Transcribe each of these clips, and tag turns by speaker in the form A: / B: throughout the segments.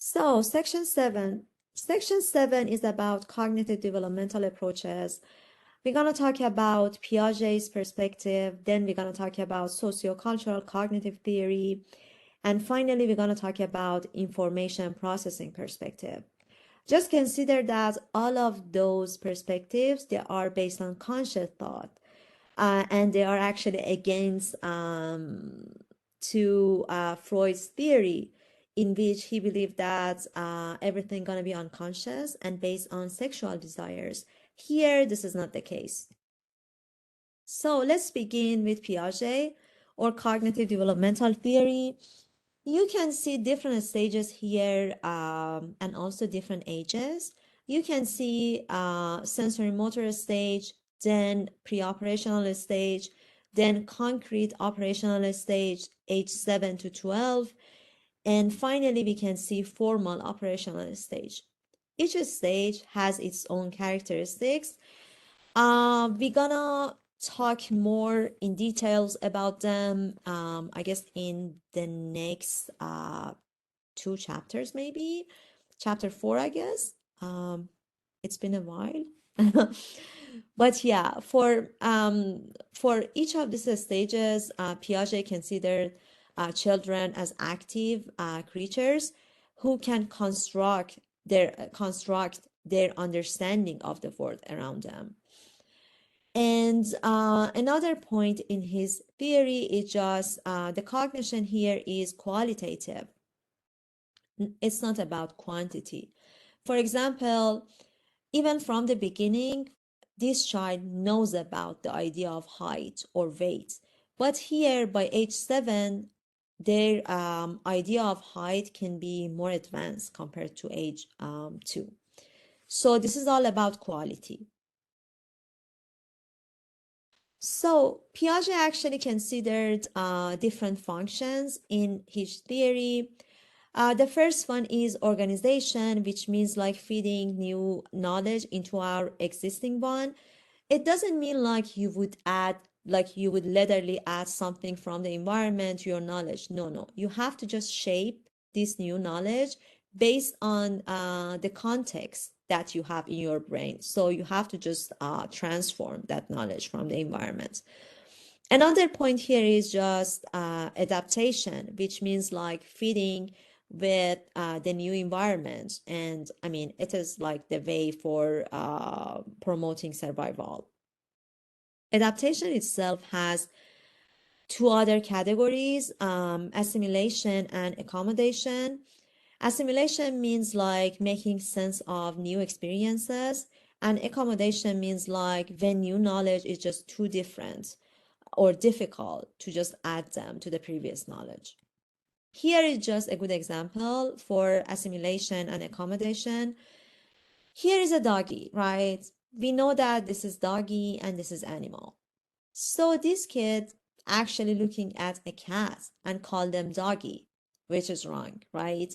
A: So, section 7. Section 7 is about cognitive developmental approaches. We're going to talk about Piaget's perspective, then we're going to talk about sociocultural cognitive theory, and finally, we're going to talk about information processing perspective. Just consider that all of those perspectives, they are based on conscious thought, and they are actually against Freud's theory, in which he believed that everything gonna be unconscious and based on sexual desires. Here, this is not the case. So let's begin with Piaget or cognitive developmental theory. You can see different stages here and also different ages. You can see sensory motor stage, then pre-operational stage, then concrete operational stage, age 7 to 12, and finally we can see formal operational stage. Each stage has its own characteristics. We're gonna talk more in details about them, I guess, in the next 2 chapters, maybe. Chapter 4, I guess. It's been a while. But yeah, for each of these stages, Piaget considered children as active creatures who can construct their understanding of the world around them. And another point in his theory is just the cognition here is qualitative. It's not about quantity. For example, even from the beginning, this child knows about the idea of height or weight. But here, by age 7, their idea of height can be more advanced compared to age 2. So this is all about quality. So Piaget actually considered different functions in his theory. The first one is organization, which means like feeding new knowledge into our existing one. It doesn't mean like you would literally add something from the environment to your knowledge. No, no. You have to just shape this new knowledge based on the context that you have in your brain. So you have to just transform that knowledge from the environment. Another point here is just adaptation, which means like fitting with the new environment. And I mean, it is like the way for promoting survival. Adaptation itself has two other categories, assimilation and accommodation. Assimilation means like making sense of new experiences, and accommodation means like when new knowledge is just too different or difficult to just add them to the previous knowledge. Here is just a good example for assimilation and accommodation. Here is a doggy, right? We know that this is doggy and this is animal. So this kid actually looking at a cat and call them doggy, which is wrong, right?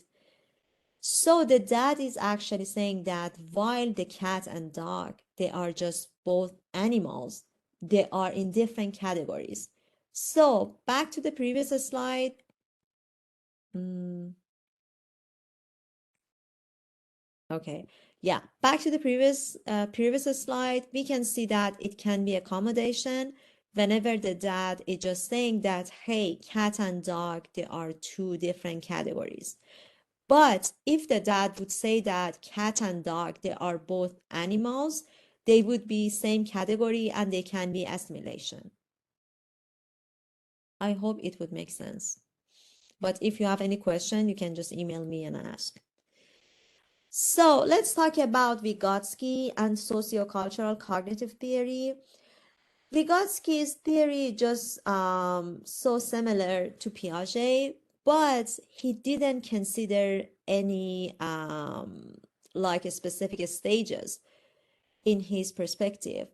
A: So the dad is actually saying that while the cat and dog, they are just both animals, they are in different categories. So back to the previous slide. Okay, yeah, back to the previous slide, we can see that it can be accommodation whenever the dad is just saying that, hey, cat and dog, they are two different categories. But if the dad would say that cat and dog, they are both animals, they would be same category and they can be assimilation. I hope it would make sense. But if you have any question, you can just email me and ask. So let's talk about Vygotsky and sociocultural cognitive theory. Vygotsky's theory just so similar to Piaget, but he didn't consider any like specific stages in his perspective.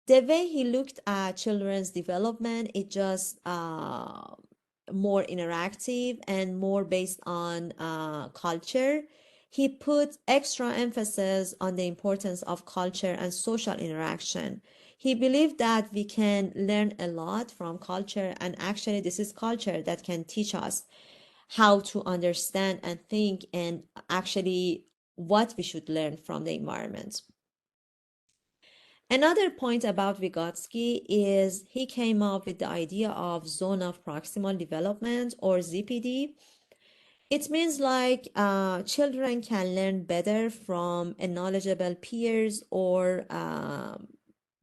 A: The way he looked at children's development, it just more interactive and more based on culture. He put extra emphasis on the importance of culture and social interaction. He believed that we can learn a lot from culture, and actually, this is culture that can teach us how to understand and think, and actually what we should learn from the environment. Another point about Vygotsky is he came up with the idea of zone of proximal development, or ZPD. It means like children can learn better from a knowledgeable peers or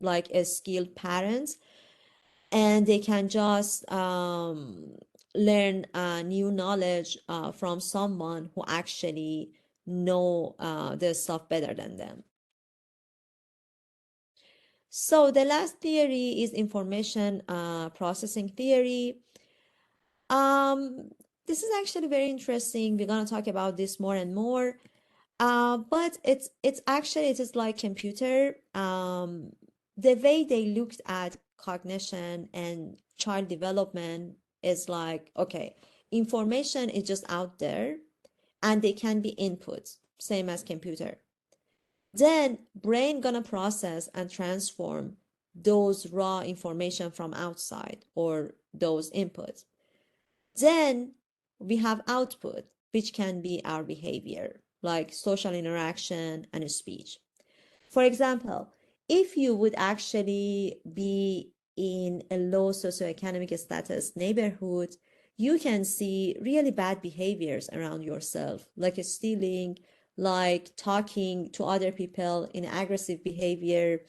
A: like a skilled parents, and they can just learn new knowledge from someone who actually know the stuff better than them. So the last theory is information processing theory. Um, this is actually very interesting. We're gonna talk about this more and more. But it's actually it is like computer. The way they looked at cognition and child development is like, okay, information is just out there and they can be input, same as computer. Then brain gonna process and transform those raw information from outside or those inputs. Then we have output, which can be our behavior, like social interaction and speech. For example, if you would actually be in a low socioeconomic status neighborhood, you can see really bad behaviors around yourself, like stealing, like talking to other people in aggressive behavior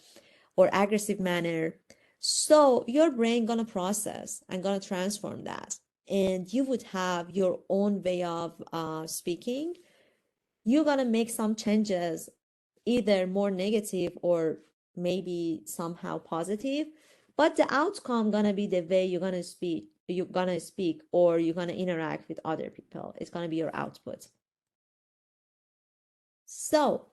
A: or aggressive manner. So your brain gonna process and gonna transform that, and you would have your own way of speaking. You're gonna make some changes, either more negative or maybe somehow positive, but the outcome gonna be the way you're gonna speak or you're gonna interact with other people. It's gonna be your output. So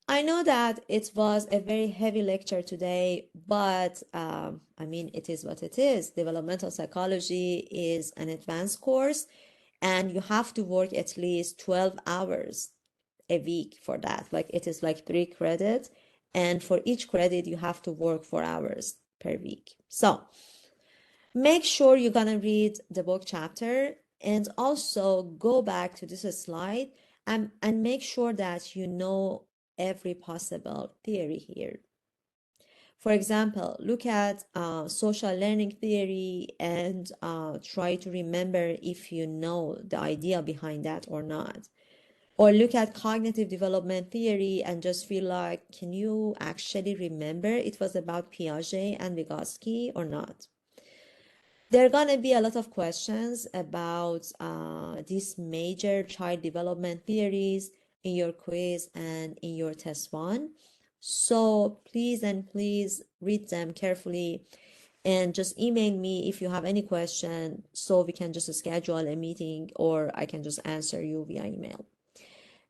A: I know that it was a very heavy lecture today, but I mean, it is what it is. Developmental psychology is an advanced course, and you have to work at least 12 hours a week for that. Like it is like 3 credits, and for each credit, you have to work 4 hours per week. So make sure you're gonna read the book chapter and also go back to this slide and make sure that you know every possible theory here. For example, look at social learning theory and try to remember if you know the idea behind that or not. Or look at cognitive development theory and just feel like, can you actually remember it was about Piaget and Vygotsky or not? There are going to be a lot of questions about these major child development theories in your quiz and in your test one. So please and please read them carefully and just email me if you have any question so we can just schedule a meeting or I can just answer you via email.